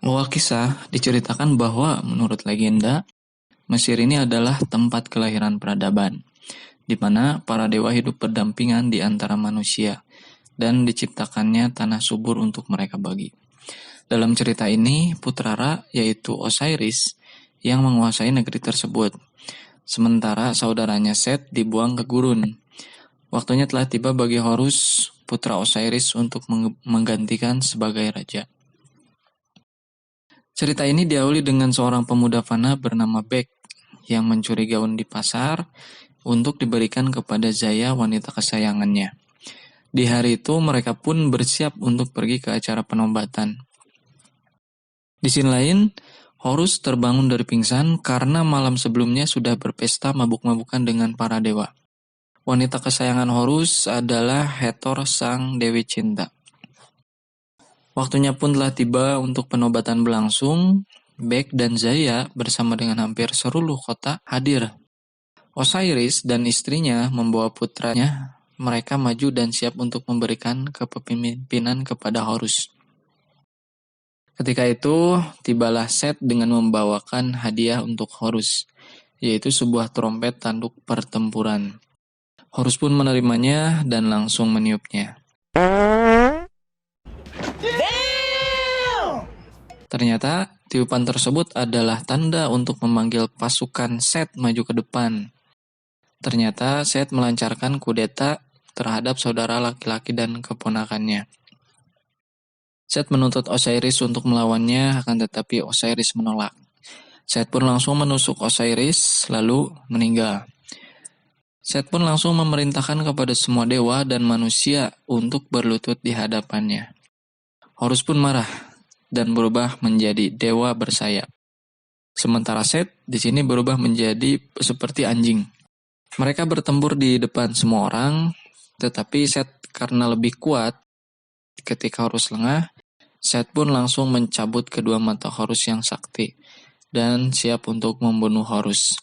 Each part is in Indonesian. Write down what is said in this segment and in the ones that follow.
Awal kisah diceritakan bahwa menurut legenda, Mesir ini adalah tempat kelahiran peradaban, di mana para dewa hidup berdampingan di antara manusia, dan diciptakannya tanah subur untuk mereka bagi. Dalam cerita ini, putra Ra, yaitu Osiris, yang menguasai negeri tersebut, sementara saudaranya Set dibuang ke gurun. Waktunya telah tiba bagi Horus, putra Osiris, untuk menggantikan sebagai raja. Cerita ini diawali dengan seorang pemuda fana bernama Bek yang mencuri gaun di pasar untuk diberikan kepada Zaya, wanita kesayangannya. Di hari itu mereka pun bersiap untuk pergi ke acara penobatan. Di sisi lain, Horus terbangun dari pingsan karena malam sebelumnya sudah berpesta mabuk-mabukan dengan para dewa. Wanita kesayangan Horus adalah Hathor, sang dewi cinta. Waktunya pun telah tiba untuk penobatan berlangsung. Bek dan Zaya bersama dengan hampir seluruh kota hadir. Osiris dan istrinya membawa putranya. Mereka maju dan siap untuk memberikan kepemimpinan kepada Horus. Ketika itu, tibalah Set dengan membawakan hadiah untuk Horus, yaitu sebuah trompet tanduk pertempuran. Horus pun menerimanya dan langsung meniupnya. Ternyata, tiupan tersebut adalah tanda untuk memanggil pasukan Set maju ke depan. Ternyata, Set melancarkan kudeta terhadap saudara laki-laki dan keponakannya. Set menuntut Osiris untuk melawannya, akan tetapi Osiris menolak. Set pun langsung menusuk Osiris, lalu meninggal. Set pun langsung memerintahkan kepada semua dewa dan manusia untuk berlutut di hadapannya. Horus pun marah dan berubah menjadi dewa bersayap. Sementara Set di sini berubah menjadi seperti anjing. Mereka bertempur di depan semua orang, tetapi Set karena lebih kuat, ketika Horus lengah, Set pun langsung mencabut kedua mata Horus yang sakti dan siap untuk membunuh Horus.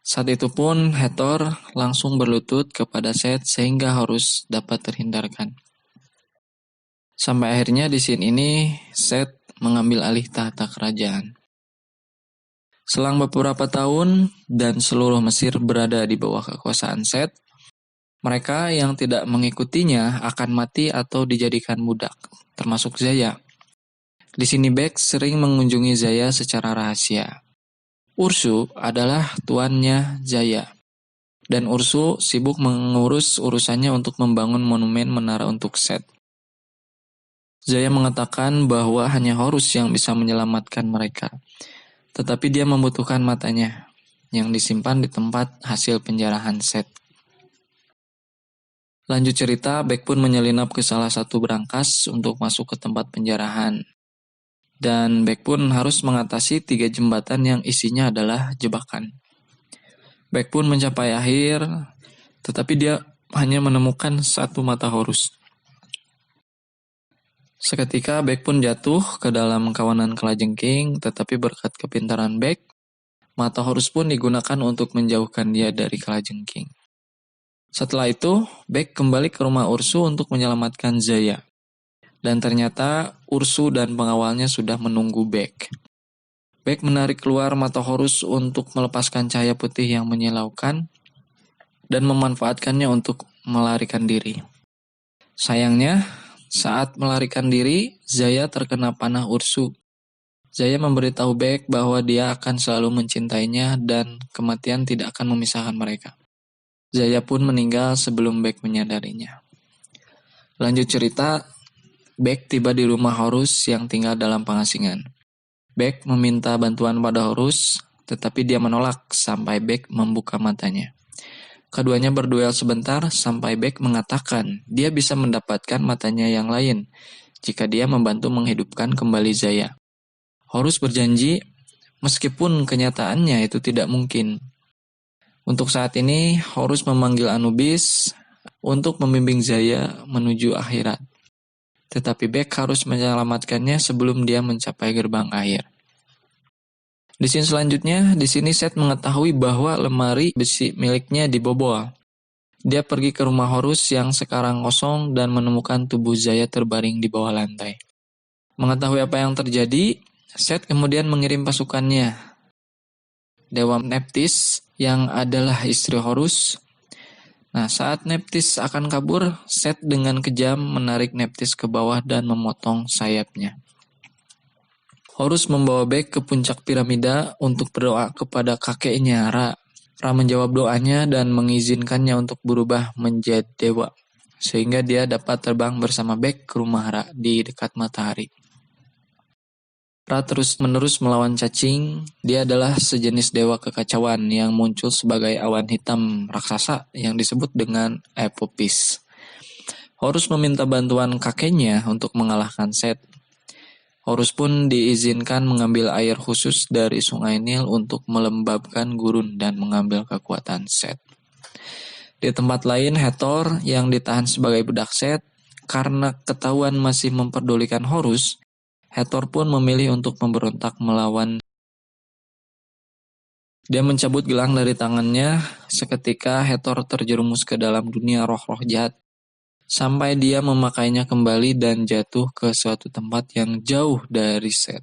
Saat itu pun Hathor langsung berlutut kepada Set sehingga Horus dapat terhindarkan. Sampai akhirnya di scene ini, Set mengambil alih tahta kerajaan. Selang beberapa tahun dan seluruh Mesir berada di bawah kekuasaan Set, mereka yang tidak mengikutinya akan mati atau dijadikan budak, termasuk Zaya. Di sini Bek sering mengunjungi Zaya secara rahasia. Ursu adalah tuannya Zaya, dan Ursu sibuk mengurus urusannya untuk membangun monumen menara untuk Set. Zaya mengatakan bahwa hanya Horus yang bisa menyelamatkan mereka, tetapi dia membutuhkan matanya, yang disimpan di tempat hasil penjarahan Set. Lanjut cerita, Bek pun menyelinap ke salah satu brankas untuk masuk ke tempat penjarahan. Dan Bek pun harus mengatasi 3 jembatan yang isinya adalah jebakan. Bek pun mencapai akhir, tetapi dia hanya menemukan satu mata Horus. Seketika Bek pun jatuh ke dalam kawanan kalajengking, tetapi berkat kepintaran Bek, mata Horus pun digunakan untuk menjauhkan dia dari kalajengking. Setelah itu, Bek kembali ke rumah Ursu untuk menyelamatkan Zaya. Dan ternyata Ursu dan pengawalnya sudah menunggu Bek. Bek menarik keluar mata Horus untuk melepaskan cahaya putih yang menyilaukan dan memanfaatkannya untuk melarikan diri. Sayangnya, saat melarikan diri, Zaya terkena panah Ursu. Zaya memberitahu Bek bahwa dia akan selalu mencintainya dan kematian tidak akan memisahkan mereka. Zaya pun meninggal sebelum Bek menyadarinya. Lanjut cerita, Bek tiba di rumah Horus yang tinggal dalam pengasingan. Bek meminta bantuan pada Horus, tetapi dia menolak sampai Bek membuka matanya. Keduanya berduel sebentar sampai Bek mengatakan dia bisa mendapatkan matanya yang lain jika dia membantu menghidupkan kembali Zaya. Horus berjanji meskipun kenyataannya itu tidak mungkin. Untuk saat ini, Horus memanggil Anubis untuk membimbing Zaya menuju akhirat. Tetapi Bek harus menyelamatkannya sebelum dia mencapai gerbang akhir. Di scene selanjutnya, di sini Set mengetahui bahwa lemari besi miliknya dibobol. Dia pergi ke rumah Horus yang sekarang kosong dan menemukan tubuh Zaya terbaring di bawah lantai. Mengetahui apa yang terjadi, Set kemudian mengirim pasukannya. Dewa Nephthys yang adalah istri Horus. Nah, saat Nephthys akan kabur, Set dengan kejam menarik Nephthys ke bawah dan memotong sayapnya. Horus membawa Bek ke puncak piramida untuk berdoa kepada kakeknya Ra. Ra menjawab doanya dan mengizinkannya untuk berubah menjadi dewa, sehingga dia dapat terbang bersama Bek ke rumah Ra di dekat matahari. Ra terus-menerus melawan cacing. Dia adalah sejenis dewa kekacauan yang muncul sebagai awan hitam raksasa yang disebut dengan Epopis. Horus meminta bantuan kakeknya untuk mengalahkan Set. Horus pun diizinkan mengambil air khusus dari sungai Nil untuk melembabkan gurun dan mengambil kekuatan Set. Di tempat lain, Hathor yang ditahan sebagai budak Set, karena ketahuan masih memperdulikan Horus, Hathor pun memilih untuk memberontak melawan. Dia mencabut gelang dari tangannya. Seketika Hathor terjerumus ke dalam dunia roh-roh jahat, sampai dia memakainya kembali dan jatuh ke suatu tempat yang jauh dari Set.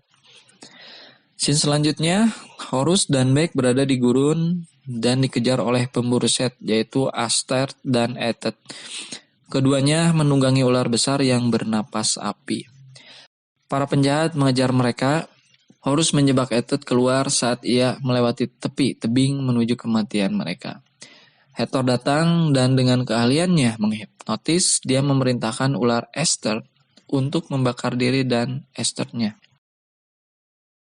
Scene selanjutnya, Horus dan Bek berada di gurun dan dikejar oleh pemburu Set, yaitu Astert dan Etet. Keduanya menunggangi ular besar yang bernapas api. Para penjahat mengejar mereka. Horus menjebak Etet keluar saat ia melewati tepi tebing menuju kematian mereka. Hathor datang dan dengan keahliannya menghipnotis, dia memerintahkan ular Esther untuk membakar diri dan Esthernya.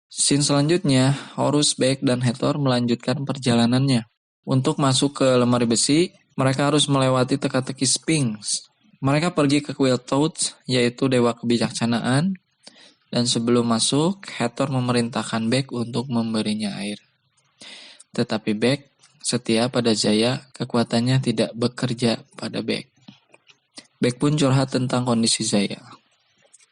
Scene selanjutnya, Horus, Bek, dan Hathor melanjutkan perjalanannya. Untuk masuk ke lemari besi, mereka harus melewati teka-teki Sphinx. Mereka pergi ke kuil Thoth, yaitu dewa kebijaksanaan, dan sebelum masuk, Hathor memerintahkan Bek untuk memberinya air. Tetapi Bek setia pada Zaya, kekuatannya tidak bekerja pada Bek. Bek pun curhat tentang kondisi Zaya.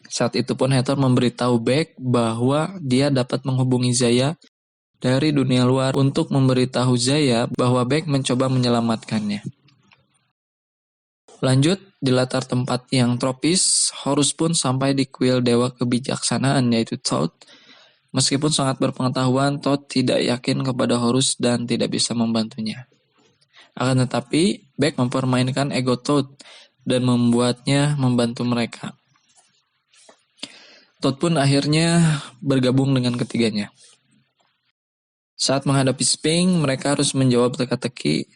Saat itu pun Hathor memberitahu Bek bahwa dia dapat menghubungi Zaya dari dunia luar untuk memberitahu Zaya bahwa Bek mencoba menyelamatkannya. Lanjut, di latar tempat yang tropis, Horus pun sampai di kuil dewa kebijaksanaan yaitu Thoth. Meskipun sangat berpengetahuan, Thoth tidak yakin kepada Horus dan tidak bisa membantunya. Akan tetapi, Bek mempermainkan ego Thoth dan membuatnya membantu mereka. Thoth pun akhirnya bergabung dengan ketiganya. Saat menghadapi Sphinx, mereka harus menjawab teka-teki,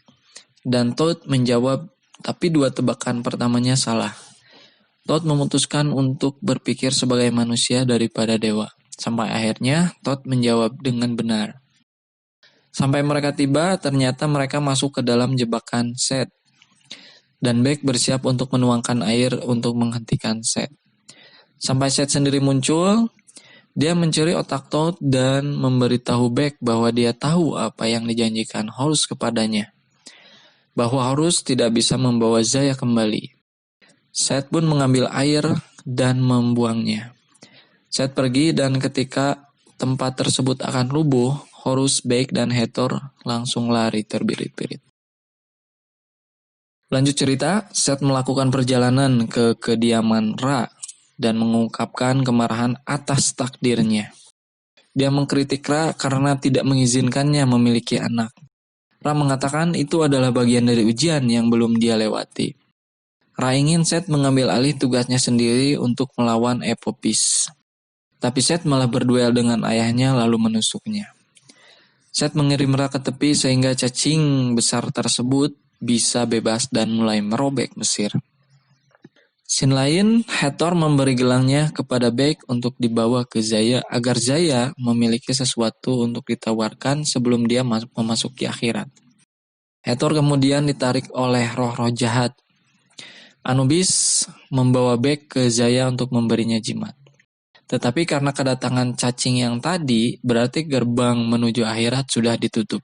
dan Thoth menjawab, tapi dua tebakan pertamanya salah. Thoth memutuskan untuk berpikir sebagai manusia daripada dewa. Sampai akhirnya Thoth menjawab dengan benar. Sampai mereka tiba, ternyata mereka masuk ke dalam jebakan Set. Dan Bek bersiap untuk menuangkan air untuk menghentikan Set. Sampai Set sendiri muncul, dia mencuri otak Thoth dan memberitahu Bek bahwa dia tahu apa yang dijanjikan Horus kepadanya. Bahwa Horus tidak bisa membawa Zaya kembali. Set pun mengambil air dan membuangnya. Set pergi dan ketika tempat tersebut akan rubuh, Horus, Bek, dan Hathor langsung lari terbirit-birit. Lanjut cerita, Set melakukan perjalanan ke kediaman Ra dan mengungkapkan kemarahan atas takdirnya. Dia mengkritik Ra karena tidak mengizinkannya memiliki anak. Ra mengatakan itu adalah bagian dari ujian yang belum dia lewati. Ra ingin Set mengambil alih tugasnya sendiri untuk melawan Epopis. Tapi Set malah berduel dengan ayahnya lalu menusuknya. Set mengirim Ra ke tepi sehingga cacing besar tersebut bisa bebas dan mulai merobek Mesir. Scene lain, Hathor memberi gelangnya kepada Bek untuk dibawa ke Zaya agar Zaya memiliki sesuatu untuk ditawarkan sebelum dia memasuki akhirat. Hathor kemudian ditarik oleh roh-roh jahat. Anubis membawa Bek ke Zaya untuk memberinya jimat. Tetapi karena kedatangan cacing yang tadi, berarti gerbang menuju akhirat sudah ditutup.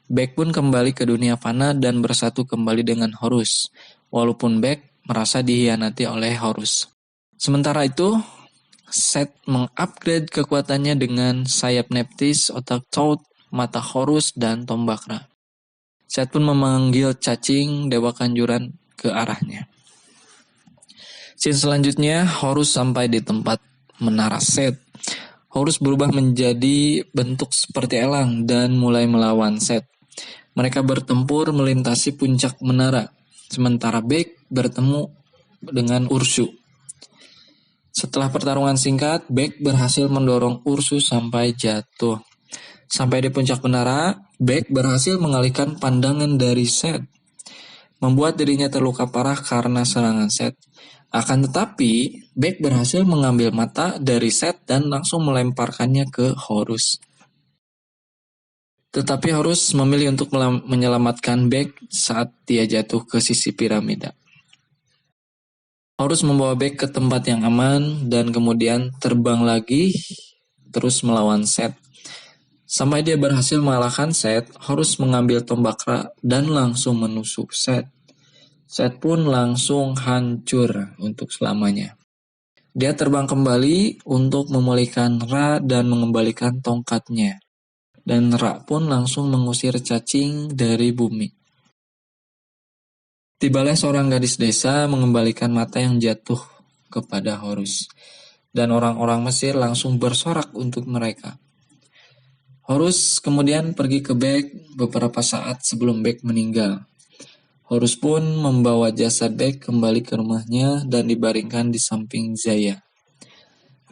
Bek pun kembali ke dunia fana dan bersatu kembali dengan Horus, walaupun Bek merasa dihianati oleh Horus. Sementara itu, Set mengupgrade kekuatannya dengan sayap Nephthys, otak Thoth, mata Horus, dan tombak Ra. Set pun memanggil cacing dewa kanjuran ke arahnya. Scene selanjutnya, Horus sampai di tempat menara Set. Horus berubah menjadi bentuk seperti elang dan mulai melawan Set. Mereka bertempur melintasi puncak menara, sementara Bek bertemu dengan Ursu. Setelah pertarungan singkat, Bek berhasil mendorong Ursu sampai jatuh. Sampai di puncak menara, Bek berhasil mengalihkan pandangan dari Set, membuat dirinya terluka parah karena serangan Set. Akan tetapi, Bek berhasil mengambil mata dari Set dan langsung melemparkannya ke Horus. Tetapi Horus memilih untuk menyelamatkan Bek saat dia jatuh ke sisi piramida. Horus membawa Bek ke tempat yang aman dan kemudian terbang lagi terus melawan Set. Sampai dia berhasil mengalahkan Set, Horus mengambil tombak Ra dan langsung menusuk Set. Set pun langsung hancur untuk selamanya. Dia terbang kembali untuk memulihkan Ra dan mengembalikan tongkatnya. Dan Ra pun langsung mengusir cacing dari bumi. Tibalah seorang gadis desa mengembalikan mata yang jatuh kepada Horus. Dan orang-orang Mesir langsung bersorak untuk mereka. Horus kemudian pergi ke Bek beberapa saat sebelum Bek meninggal. Horus pun membawa jasad Bek kembali ke rumahnya dan dibaringkan di samping Zaya.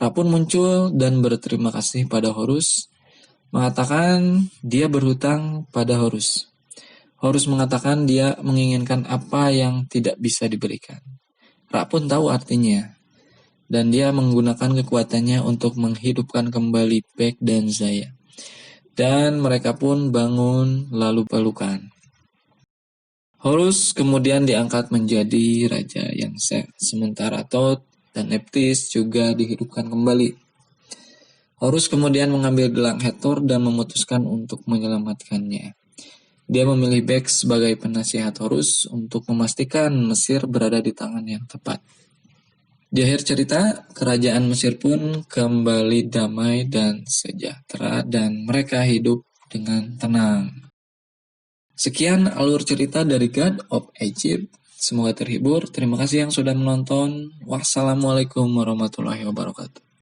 Ra pun muncul dan berterima kasih pada Horus, mengatakan dia berhutang pada Horus. Horus mengatakan dia menginginkan apa yang tidak bisa diberikan. Ra pun tahu artinya, dan dia menggunakan kekuatannya untuk menghidupkan kembali Bek dan Zaya. Dan mereka pun bangun lalu pelukan. Horus kemudian diangkat menjadi raja yang Set, sementara Thoth dan Nephthys juga dihidupkan kembali. Horus kemudian mengambil gelang Hathor dan memutuskan untuk menyelamatkannya. Dia memilih Bek sebagai penasihat Horus untuk memastikan Mesir berada di tangan yang tepat. Di akhir cerita, kerajaan Mesir pun kembali damai dan sejahtera dan mereka hidup dengan tenang. Sekian alur cerita dari God of Egypt. Semoga terhibur. Terima kasih yang sudah menonton. Wassalamualaikum warahmatullahi wabarakatuh.